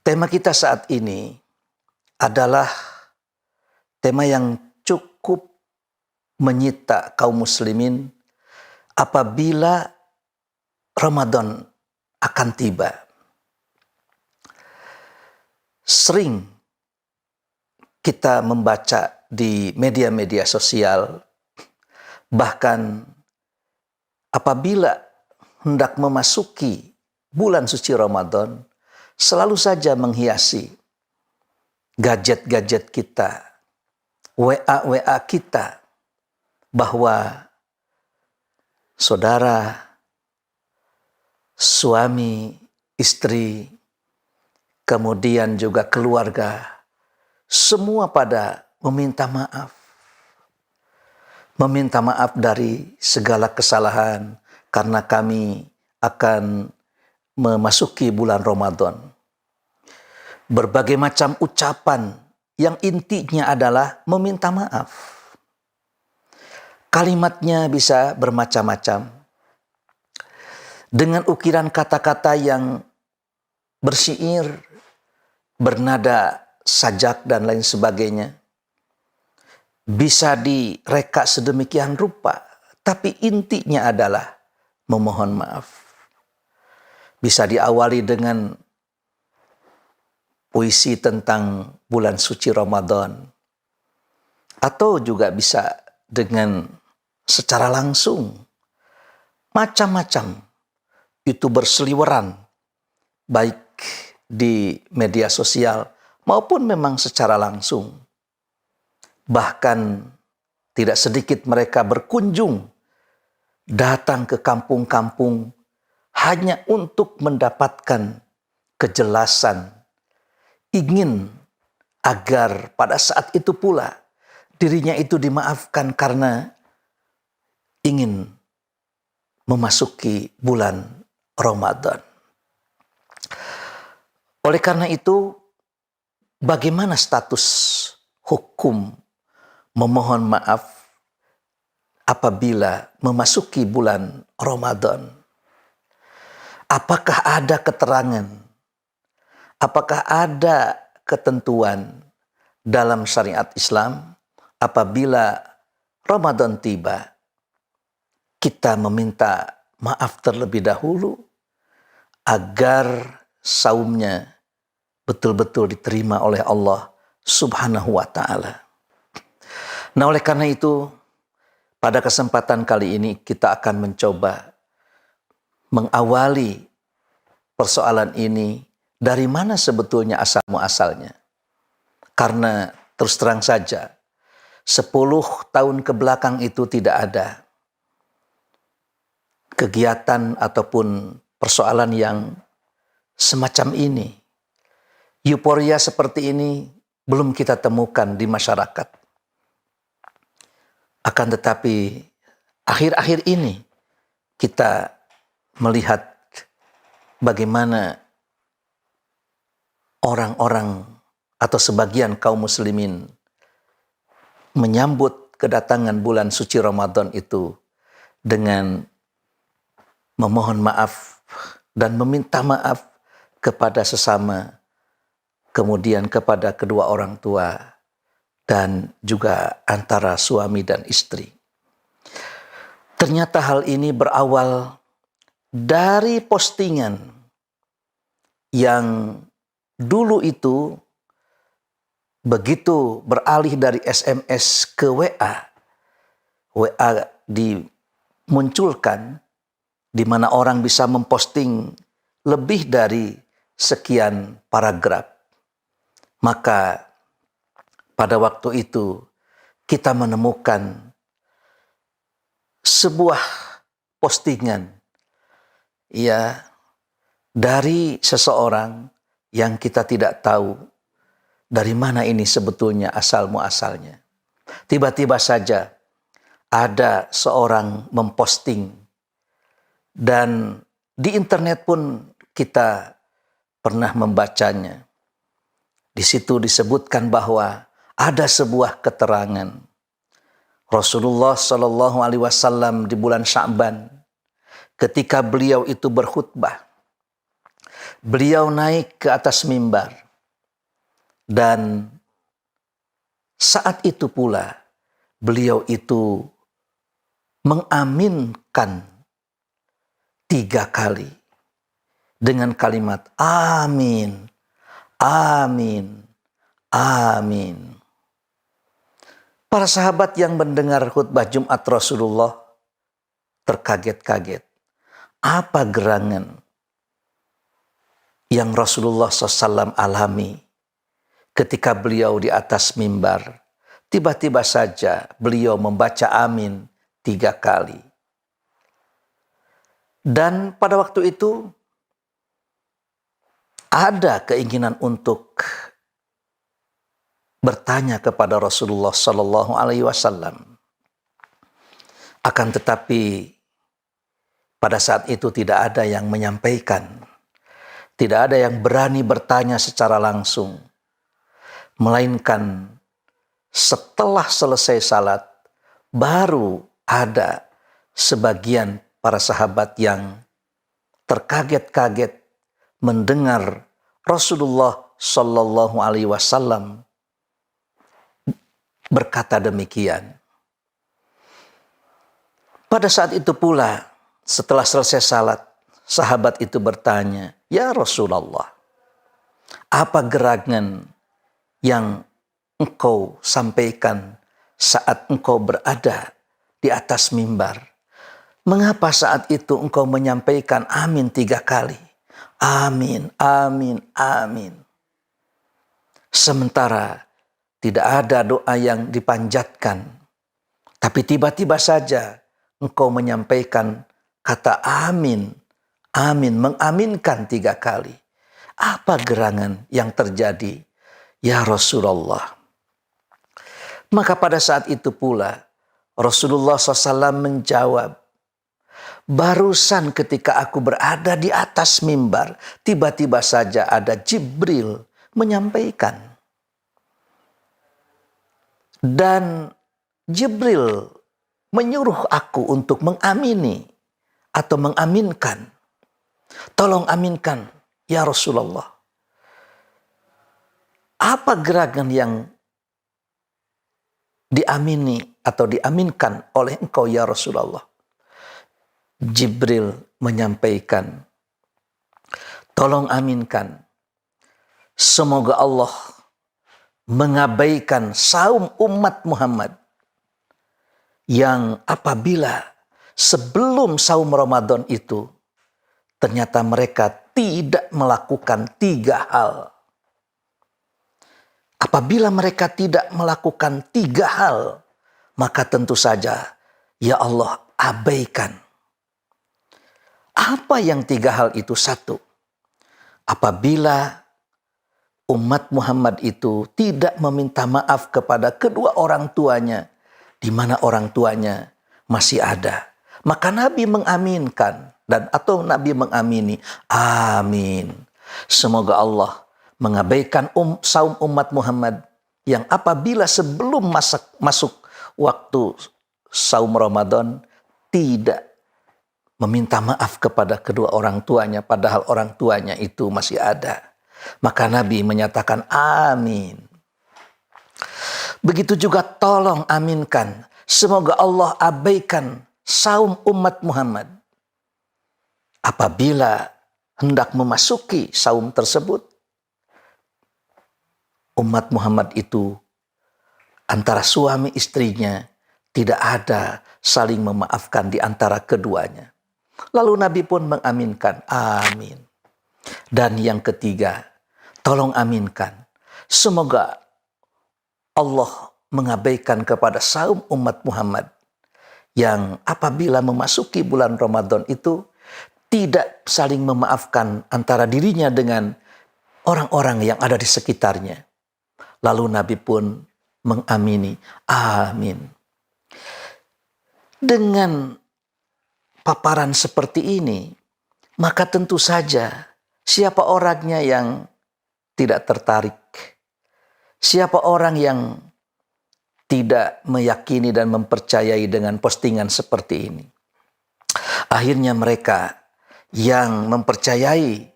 Tema kita saat ini adalah tema yang cukup menyita kaum muslimin apabila Ramadan akan tiba. Sering kita membaca di media-media sosial, bahkan apabila hendak memasuki bulan suci Ramadan, selalu saja menghiasi gadget-gadget kita, WA kita, bahwa saudara, suami, istri, kemudian juga keluarga, semua pada meminta maaf. Meminta maaf dari segala kesalahan karena kami akan memasuki bulan Ramadan. Berbagai macam ucapan yang intinya adalah meminta maaf. Kalimatnya bisa bermacam-macam. Dengan ukiran kata-kata yang bersyair, bernada sajak dan lain sebagainya. Bisa direka sedemikian rupa, tapi intinya adalah memohon maaf. Bisa diawali dengan puisi tentang bulan suci Ramadan, atau juga bisa dengan secara langsung. Macam-macam itu berseliweran, baik di media sosial maupun memang secara langsung. Bahkan tidak sedikit mereka berkunjung, datang ke kampung-kampung hanya untuk mendapatkan kejelasan, ingin agar pada saat itu pula dirinya itu dimaafkan karena ingin memasuki bulan Ramadan. Oleh karena itu, bagaimana status hukum memohon maaf apabila memasuki bulan Ramadan? Apakah ada keterangan? Apakah ada ketentuan dalam syariat Islam apabila Ramadan tiba, kita meminta maaf terlebih dahulu agar saumnya betul-betul diterima oleh Allah Subhanahu wa ta'ala. Nah, oleh karena itu, pada kesempatan kali ini kita akan mencoba mengawali persoalan ini dari mana sebetulnya asal muasalnya. Karena terus terang saja, 10 tahun ke belakang itu tidak ada kegiatan ataupun persoalan yang semacam ini. Euforia seperti ini belum kita temukan di masyarakat. Akan tetapi akhir-akhir ini kita melihat bagaimana orang-orang atau sebagian kaum muslimin menyambut kedatangan bulan suci Ramadan itu dengan memohon maaf dan meminta maaf kepada sesama, kemudian kepada kedua orang tua, dan juga antara suami dan istri. Ternyata hal ini berawal dari postingan yang dulu itu begitu beralih dari SMS ke WA. WA dimunculkan di mana orang bisa memposting lebih dari sekian paragraf. Maka pada waktu itu kita menemukan sebuah postingan ya dari seseorang yang kita tidak tahu dari mana ini sebetulnya asal muasalnya. Tiba-tiba saja ada seorang memposting, dan di internet pun kita pernah membacanya. Di situ disebutkan bahwa ada sebuah keterangan Rasulullah Shallallahu Alaihi Wasallam di bulan Sya'ban ketika beliau itu berkhutbah. beliau naik ke atas mimbar. Dan saat itu pula beliau itu mengaminkan 3 kali dengan kalimat amin, amin, amin. Para sahabat yang mendengar khutbah Jumat Rasulullah terkaget-kaget. Apa gerangan yang Rasulullah SAW alami ketika beliau di atas mimbar? Tiba-tiba saja beliau membaca amin 3 kali. Dan pada waktu itu ada keinginan untuk bertanya kepada Rasulullah Sallallahu Alaihi Wasallam. Akan tetapi pada saat itu tidak ada yang menyampaikan, tidak ada yang berani bertanya secara langsung, melainkan setelah selesai salat baru ada sebagian para sahabat yang terkaget-kaget mendengar Rasulullah Sallallahu Alaihi Wasallam berkata demikian. Pada saat itu pula, setelah selesai salat, sahabat itu bertanya, "Ya Rasulullah, apa gerangan yang engkau sampaikan saat engkau berada di atas mimbar? Mengapa saat itu engkau menyampaikan amin 3 kali? Amin, amin, amin. Sementara tidak ada doa yang dipanjatkan. Tapi tiba-tiba saja engkau menyampaikan kata amin, amin, mengaminkan 3 kali. Apa gerangan yang terjadi, ya Rasulullah?" Maka pada saat itu pula Rasulullah SAW menjawab, "Barusan ketika aku berada di atas mimbar, tiba-tiba saja ada Jibril menyampaikan. Dan Jibril menyuruh aku untuk mengamini atau mengaminkan. Tolong aminkan, ya Rasulullah. Apa gerangan yang diamini atau diaminkan oleh engkau, ya Rasulullah?" Jibril menyampaikan, "Tolong aminkan. Semoga Allah mengabaikan saum umat Muhammad yang apabila sebelum saum Ramadan itu ternyata mereka tidak melakukan 3 hal. Apabila mereka tidak melakukan 3 hal, maka tentu saja ya Allah abaikan." Apa yang 3 hal itu? 1, apabila umat Muhammad itu tidak meminta maaf kepada kedua orang tuanya, di mana orang tuanya masih ada, maka Nabi mengaminkan atau Nabi mengamini, amin. Semoga Allah mengabaikan saum umat Muhammad yang apabila sebelum masuk waktu saum Ramadan tidak meminta maaf kepada kedua orang tuanya, padahal orang tuanya itu masih ada. Maka Nabi menyatakan amin. Begitu juga tolong aminkan. Semoga Allah abaikan saum umat Muhammad apabila hendak memasuki saum tersebut. Umat Muhammad itu antara suami istrinya tidak ada saling memaafkan di antara keduanya. Lalu Nabi pun mengaminkan, amin. Dan yang ketiga, tolong aminkan. Semoga Allah mengabaikan kepada saum umat Muhammad yang apabila memasuki bulan Ramadan itu tidak saling memaafkan antara dirinya dengan orang-orang yang ada di sekitarnya. Lalu Nabi pun mengamini, amin. Dengan paparan seperti ini, maka tentu saja siapa orangnya yang tidak tertarik? Siapa orang yang tidak meyakini dan mempercayai dengan postingan seperti ini? Akhirnya mereka yang mempercayai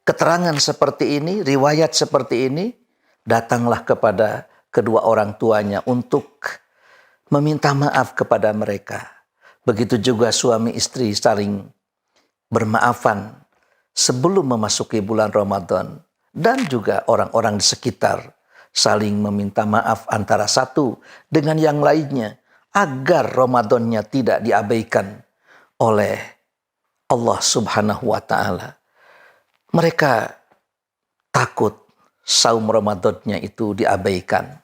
keterangan seperti ini, riwayat seperti ini, datanglah kepada kedua orang tuanya untuk meminta maaf kepada mereka. Begitu juga suami istri saling bermaafan sebelum memasuki bulan Ramadan, dan juga orang-orang di sekitar saling meminta maaf antara satu dengan yang lainnya agar Ramadannya tidak diabaikan oleh Allah Subhanahu wa taala. Mereka takut saum Ramadannya itu diabaikan.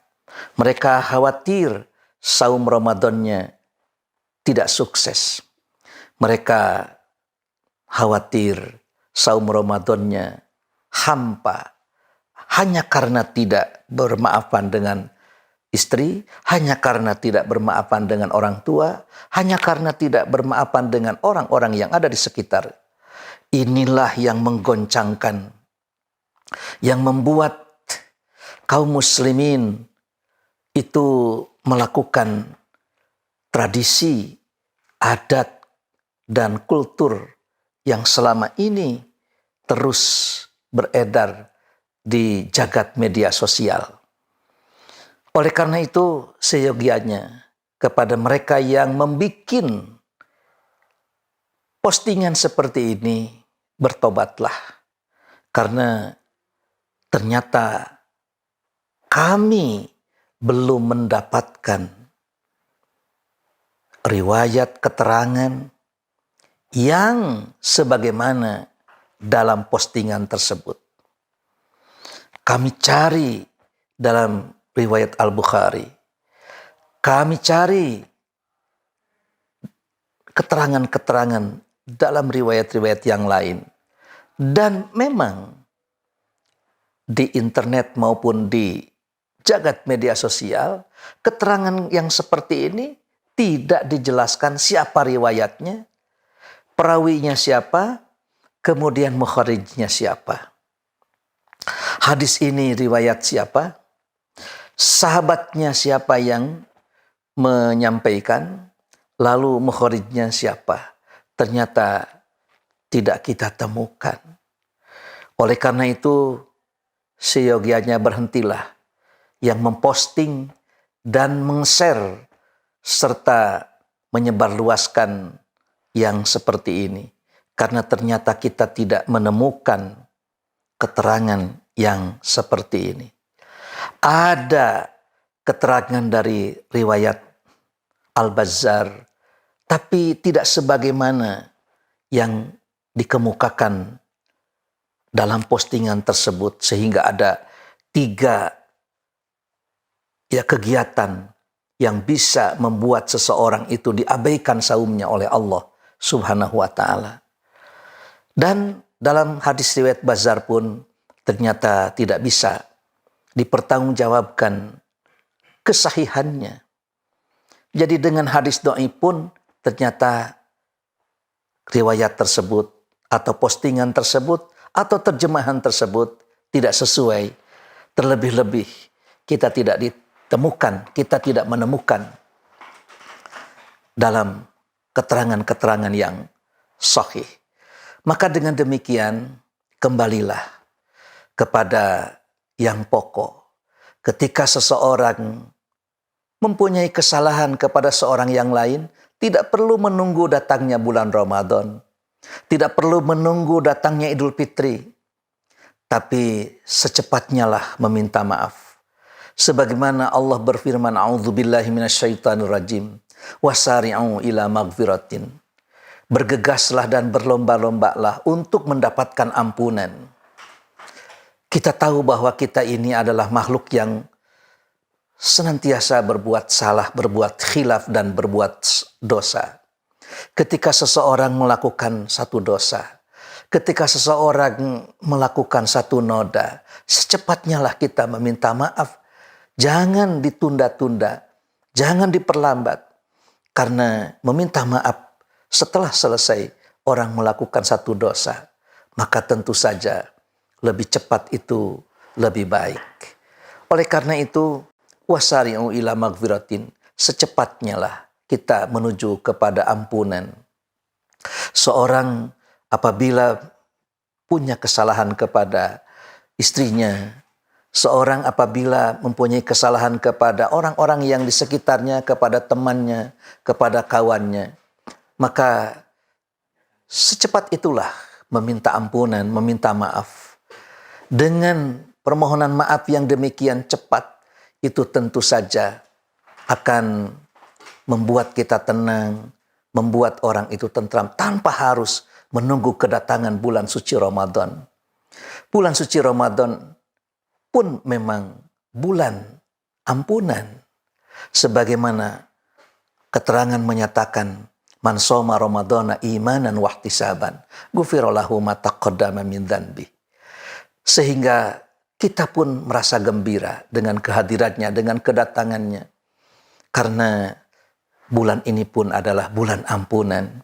Mereka khawatir saum Ramadannya tidak sukses. Mereka khawatir saum Ramadannya hampa hanya karena tidak bermaafan dengan istri, hanya karena tidak bermaafan dengan orang tua, hanya karena tidak bermaafan dengan orang-orang yang ada di sekitar. Inilah yang menggoncangkan, yang membuat kaum muslimin itu melakukan tradisi, adat, dan kultur yang selama ini terus beredar di jagat media sosial. Oleh karena itu, seyogianya kepada mereka yang membuat postingan seperti ini, bertobatlah. Karena ternyata kami belum mendapatkan riwayat keterangan yang sebagaimana dalam postingan tersebut. Kami cari dalam riwayat Al-Bukhari. Kami cari keterangan-keterangan dalam riwayat-riwayat yang lain. Dan memang di internet maupun di jagat media sosial, keterangan yang seperti ini tidak dijelaskan siapa riwayatnya, perawinya siapa, kemudian mukharijnya siapa. Hadis ini riwayat siapa, sahabatnya siapa yang menyampaikan, lalu mukharijnya siapa. Ternyata tidak kita temukan. Oleh karena itu, seyogianya berhentilah yang memposting dan meng-share serta menyebarluaskan yang seperti ini. Karena ternyata kita tidak menemukan keterangan yang seperti ini. Ada keterangan dari riwayat Al-Bazzar, tapi tidak sebagaimana yang dikemukakan dalam postingan tersebut, sehingga ada 3 kegiatan yang bisa membuat seseorang itu diabaikan saumnya oleh Allah Subhanahu wa taala. Dan dalam hadis riwayat Bazzar pun ternyata tidak bisa dipertanggungjawabkan kesahihannya. Jadi dengan hadis dhaif pun ternyata riwayat tersebut atau postingan tersebut atau terjemahan tersebut tidak sesuai. Terlebih-lebih kita tidak ditemukan, kita tidak menemukan dalam keterangan-keterangan yang sahih. Maka dengan demikian kembalilah kepada yang pokok. Ketika seseorang mempunyai kesalahan kepada seorang yang lain, tidak perlu menunggu datangnya bulan Ramadan. Tidak perlu menunggu datangnya Idul Fitri. Tapi secepatnya lah meminta maaf. Sebagaimana Allah berfirman, A'udzubillahi minasyaitonirrajim. Wasari'u ila maghfiratin. Bergegaslah dan berlomba-lombalah untuk mendapatkan ampunan. Kita tahu bahwa kita ini adalah makhluk yang senantiasa berbuat salah, berbuat khilaf, dan berbuat dosa. Ketika seseorang melakukan satu dosa, ketika seseorang melakukan satu noda, secepatnya lah kita meminta maaf. Jangan ditunda-tunda, jangan diperlambat. Karena meminta maaf setelah selesai orang melakukan satu dosa, maka tentu saja lebih cepat itu lebih baik. Oleh karena itu, wasari'u ila maghfiratin, secepatnya lah kita menuju kepada ampunan. Seorang apabila punya kesalahan kepada istrinya, seorang apabila mempunyai kesalahan kepada orang-orang yang di sekitarnya, kepada temannya, kepada kawannya, maka secepat itulah meminta ampunan, meminta maaf. Dengan permohonan maaf yang demikian cepat, itu tentu saja akan membuat kita tenang, membuat orang itu tentram tanpa harus menunggu kedatangan bulan suci Ramadan. Bulan suci Ramadan pun memang bulan ampunan. Sebagaimana keterangan menyatakan, man shoma ramadhana imanan wahtisaban, ghufira lahu ma taqaddama min dzanbi. Sehingga kita pun merasa gembira dengan kehadirannya, dengan kedatangannya. Karena bulan ini pun adalah bulan ampunan.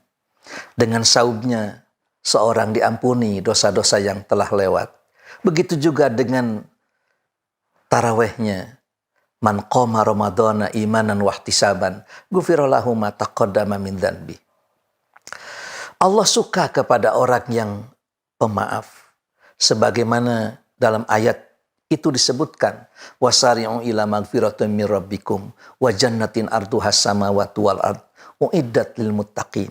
Dengan saumnya, seorang diampuni dosa-dosa yang telah lewat. Begitu juga dengan tarawehnya, man qoma ramadhana imanan wahtisaban, ghufira lahu ma taqaddama min dzanbi. Allah suka kepada orang yang pemaaf. Sebagaimana dalam ayat itu disebutkan, wasari'u ila magfiratin min rabbikum wa jannatin arduhas samawati wal ard uiddat lil muttaqin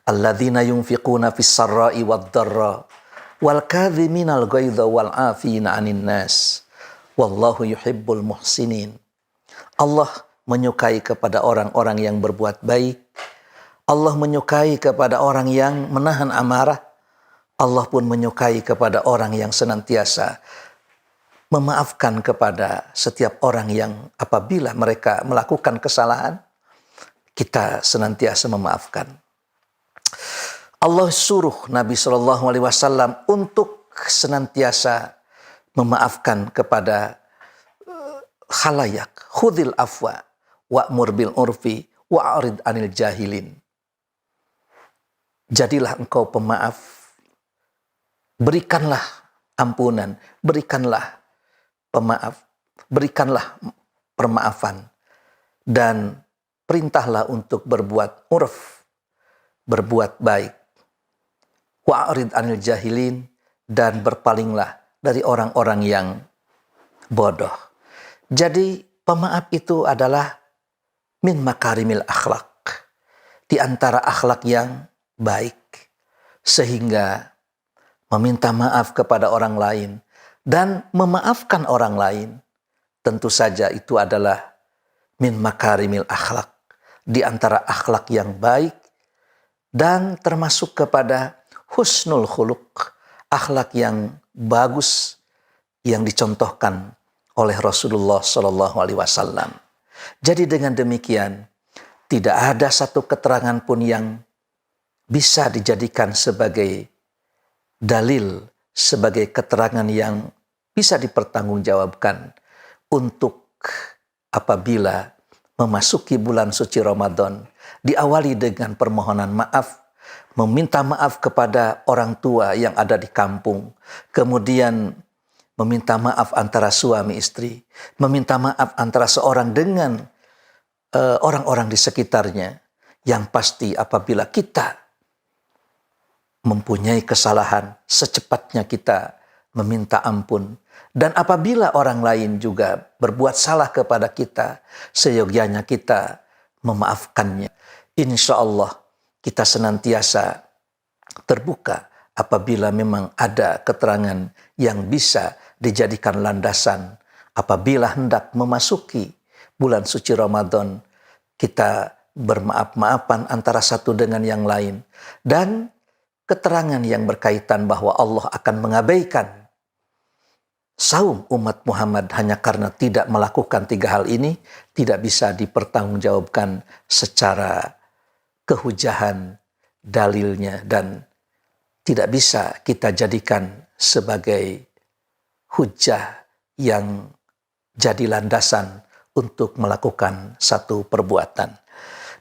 alladzina yunfiquna fis sarra'i wad dharra wal kadhiminal ghaidha wal 'afina 'anil nas wallahu yuhibbul muhsinin. Allah menyukai kepada orang-orang yang berbuat baik. Allah menyukai kepada orang yang menahan amarah. Allah pun menyukai kepada orang yang senantiasa memaafkan kepada setiap orang yang apabila mereka melakukan kesalahan, kita senantiasa memaafkan. Allah suruh Nabi SAW untuk senantiasa memaafkan kepada khalayak. Khudil afwa wa'mur bil urfi wa'arid anil jahilin. Jadilah engkau pemaaf. Berikanlah ampunan. Berikanlah pemaaf. Berikanlah permaafan. Dan perintahlah untuk berbuat urf. Berbuat baik. Wa'arid anil jahilin. Dan berpalinglah dari orang-orang yang bodoh. Jadi pemaaf itu adalah min makarimil akhlak. Di antara akhlak yang baik. Sehingga meminta maaf kepada orang lain dan memaafkan orang lain, tentu saja itu adalah min makarimil akhlak. Di antara akhlak yang baik dan termasuk kepada husnul khuluq. Akhlak yang bagus yang dicontohkan oleh Rasulullah SAW. Jadi dengan demikian tidak ada satu keterangan pun yang bisa dijadikan sebagai dalil, sebagai keterangan yang bisa dipertanggungjawabkan untuk apabila memasuki bulan suci Ramadan diawali dengan permohonan maaf. Meminta maaf kepada orang tua yang ada di kampung. Kemudian meminta maaf antara suami istri. Meminta maaf antara seorang dengan orang-orang di sekitarnya. Yang pasti apabila kita mempunyai kesalahan, secepatnya kita meminta ampun. Dan apabila orang lain juga berbuat salah kepada kita, seyogyanya kita memaafkannya. Insya Allah kita senantiasa terbuka apabila memang ada keterangan yang bisa dijadikan landasan. Apabila hendak memasuki bulan suci Ramadan, kita bermaaf-maafan antara satu dengan yang lain. Dan keterangan yang berkaitan bahwa Allah akan mengabaikan saum umat Muhammad hanya karena tidak melakukan tiga hal ini, tidak bisa dipertanggungjawabkan secara kehujahan dalilnya dan tidak bisa kita jadikan sebagai hujah yang jadi landasan untuk melakukan satu perbuatan.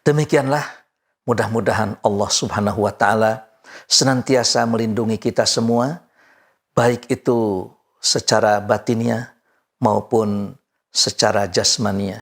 Demikianlah, mudah-mudahan Allah Subhanahu wa Ta'ala senantiasa melindungi kita semua, baik itu secara batinnya maupun secara jasmania.